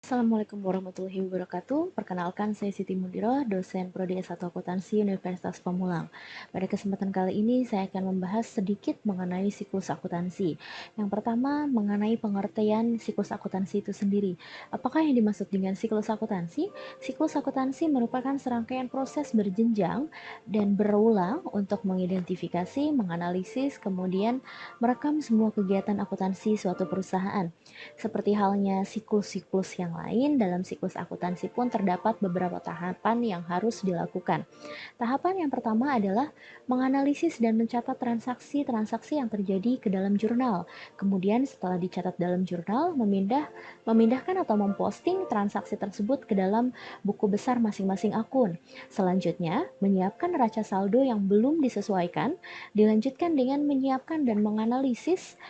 Assalamualaikum warahmatullahi wabarakatuh. Perkenalkan, saya Siti Mudiroh, dosen Prodi S1 Akuntansi Universitas Pamulang. Pada kesempatan kali ini, saya akan membahas sedikit mengenai siklus akuntansi. Yang pertama, mengenai pengertian siklus akuntansi itu sendiri. Apakah yang dimaksud dengan siklus akuntansi? Siklus akuntansi merupakan serangkaian proses berjenjang dan berulang untuk mengidentifikasi, menganalisis, kemudian merekam semua kegiatan akuntansi suatu perusahaan. Seperti halnya siklus-siklus yang lain, dalam siklus akuntansi pun terdapat beberapa tahapan yang harus dilakukan. Tahapan yang pertama adalah menganalisis dan mencatat transaksi-transaksi yang terjadi ke dalam jurnal. Kemudian setelah dicatat dalam jurnal, memindahkan atau memposting transaksi tersebut ke dalam buku besar masing-masing akun. Selanjutnya, menyiapkan neraca saldo yang belum disesuaikan, dilanjutkan dengan menyiapkan dan menganalisis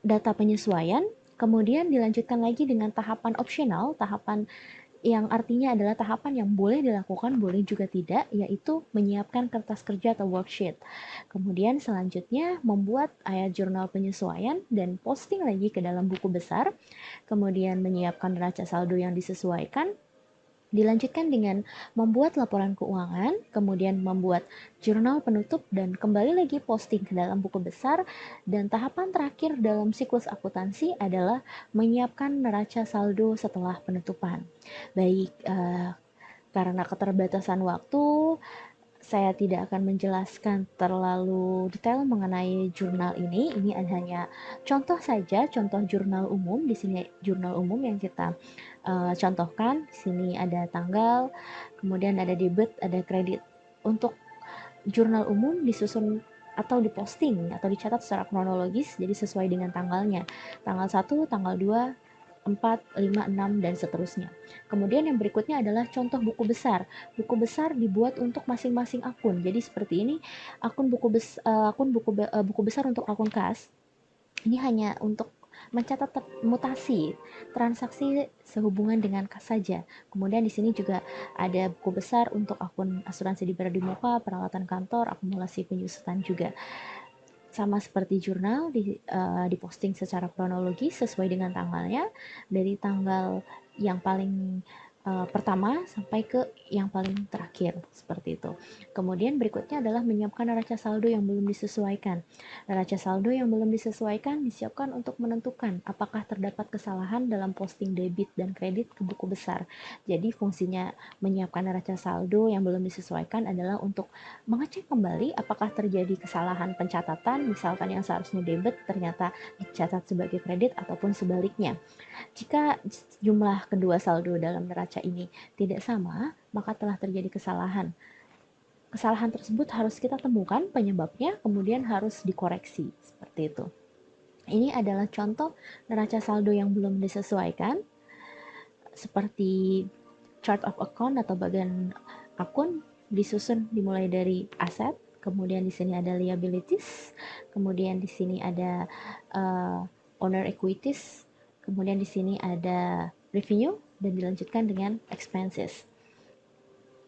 data penyesuaian. Kemudian dilanjutkan lagi dengan tahapan opsional, tahapan yang artinya adalah tahapan yang boleh dilakukan, boleh juga tidak, yaitu menyiapkan kertas kerja atau worksheet. Kemudian selanjutnya membuat ayat jurnal penyesuaian dan posting lagi ke dalam buku besar. Kemudian menyiapkan neraca saldo yang disesuaikan. Dilanjutkan dengan membuat laporan keuangan, kemudian membuat jurnal penutup dan kembali lagi posting ke dalam buku besar. Dan tahapan terakhir dalam siklus akuntansi adalah menyiapkan neraca saldo setelah penutupan. Baik, karena keterbatasan waktu, saya tidak akan menjelaskan terlalu detail mengenai jurnal ini. Ini hanya contoh saja, contoh jurnal umum. Di sini jurnal umum yang kita contohkan. Di sini ada tanggal, kemudian ada debit, ada kredit. Untuk jurnal umum disusun atau diposting atau dicatat secara kronologis, jadi sesuai dengan tanggalnya. Tanggal 1, tanggal 2, 4, 5, 6, dan seterusnya. Kemudian yang berikutnya adalah contoh buku besar. Buku besar dibuat untuk masing-masing akun. Jadi seperti ini, buku besar untuk akun kas. Ini hanya untuk mencatat mutasi transaksi sehubungan dengan kas saja. Kemudian di sini juga ada buku besar untuk akun asuransi di di muka, peralatan kantor, akumulasi penyusutan juga. Sama seperti jurnal diposting secara kronologis sesuai dengan tanggalnya, dari tanggal yang paling pertama sampai ke yang paling terakhir, seperti itu. Kemudian berikutnya adalah menyiapkan neraca saldo yang belum disesuaikan. Neraca saldo yang belum disesuaikan disiapkan untuk menentukan apakah terdapat kesalahan dalam posting debit dan kredit ke buku besar. Jadi fungsinya menyiapkan neraca saldo yang belum disesuaikan adalah untuk mengecek kembali apakah terjadi kesalahan pencatatan, misalkan yang seharusnya debit ternyata dicatat sebagai kredit ataupun sebaliknya. Jika jumlah kedua saldo dalam neraca ini tidak sama, maka telah terjadi kesalahan. Kesalahan tersebut harus kita temukan penyebabnya, kemudian harus dikoreksi, seperti itu. Ini adalah contoh neraca saldo yang belum disesuaikan, seperti chart of account atau bagian akun disusun dimulai dari aset, kemudian di sini ada liabilities, kemudian di sini ada owner equities, kemudian di sini ada revenue, dan dilanjutkan dengan expenses.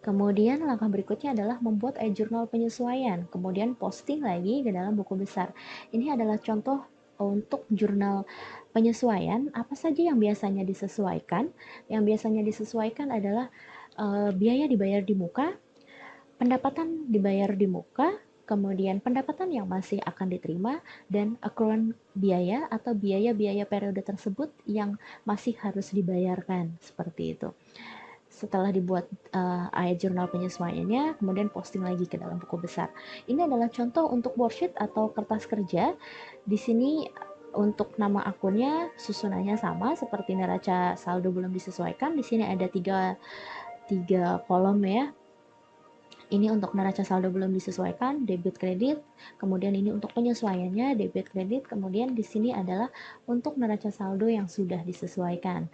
Kemudian langkah berikutnya adalah membuat jurnal penyesuaian, kemudian posting lagi ke dalam buku besar. Ini adalah contoh untuk jurnal penyesuaian. Apa saja yang biasanya disesuaikan? Yang biasanya disesuaikan adalah biaya dibayar di muka, pendapatan dibayar di muka, kemudian pendapatan yang masih akan diterima, dan accrual biaya atau biaya-biaya periode tersebut yang masih harus dibayarkan, seperti itu. Setelah dibuat ayat jurnal penyesuaiannya, kemudian posting lagi ke dalam buku besar. Ini adalah contoh untuk worksheet atau kertas kerja. Di sini untuk nama akunnya susunannya sama seperti neraca saldo belum disesuaikan. Di sini ada tiga kolom ya. Ini untuk neraca saldo belum disesuaikan, debit kredit, kemudian ini untuk penyesuaiannya, debit kredit, kemudian di sini adalah untuk neraca saldo yang sudah disesuaikan.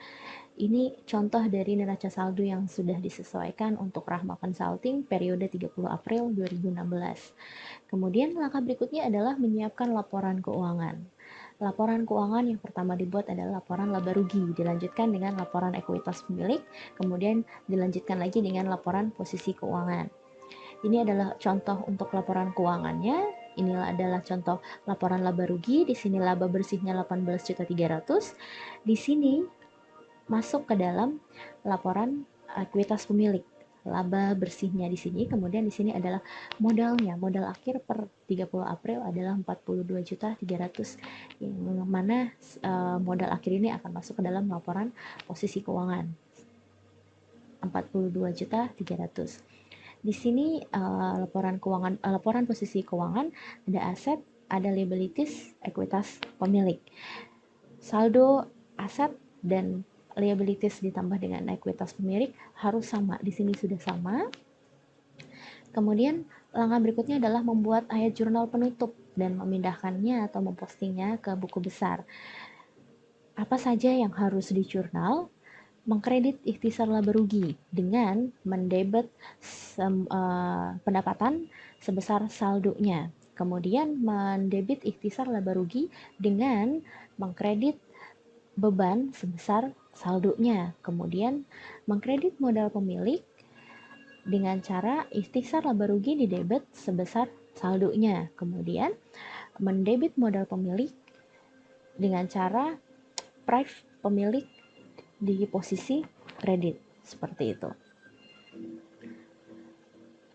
Ini contoh dari neraca saldo yang sudah disesuaikan untuk Rahma Consulting periode 30 April 2016. Kemudian langkah berikutnya adalah menyiapkan laporan keuangan. Laporan keuangan yang pertama dibuat adalah laporan laba rugi, dilanjutkan dengan laporan ekuitas pemilik, kemudian dilanjutkan lagi dengan laporan posisi keuangan. Ini adalah contoh untuk laporan keuangannya. Inilah adalah contoh laporan laba rugi. Di sini laba bersihnya 18.300.000. Di sini masuk ke dalam laporan ekuitas pemilik. Laba bersihnya di sini, kemudian di sini adalah modalnya. Modal akhir per 30 April adalah 42.300, yang mana modal akhir ini akan masuk ke dalam laporan posisi keuangan 42.300. Di sini laporan posisi keuangan ada aset, ada liabilities, ekuitas pemilik. Saldo aset dan liabilities ditambah dengan ekuitas pemilik harus sama. Di sini sudah sama. Kemudian langkah berikutnya adalah membuat ayat jurnal penutup dan memindahkannya atau mempostingnya ke buku besar. Apa saja yang harus dijurnal? Mengkredit ikhtisar laba rugi dengan mendebet pendapatan sebesar saldonya. Kemudian mendebit ikhtisar laba rugi dengan mengkredit beban sebesar saldonya. Kemudian mengkredit modal pemilik dengan cara ikhtisar laba rugi didebet sebesar saldonya. Kemudian mendebit modal pemilik dengan cara price pemilik di posisi kredit, seperti itu.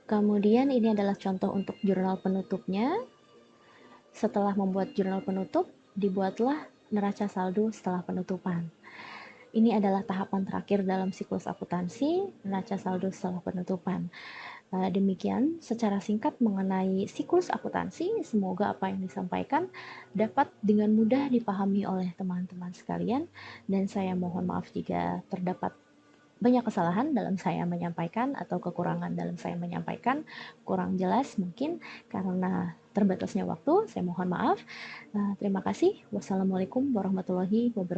Kemudian ini adalah contoh untuk jurnal penutupnya. Setelah membuat jurnal penutup, dibuatlah neraca saldo setelah penutupan. Ini adalah tahapan terakhir dalam siklus akuntansi, neraca saldo setelah penutupan. Demikian secara singkat mengenai siklus akuntansi. Semoga apa yang disampaikan dapat dengan mudah dipahami oleh teman-teman sekalian, dan saya mohon maaf jika terdapat banyak kesalahan dalam saya menyampaikan atau kekurangan dalam saya menyampaikan, kurang jelas mungkin karena terbatasnya waktu. Saya mohon maaf. Terima kasih. Wassalamualaikum warahmatullahi wabarakatuh.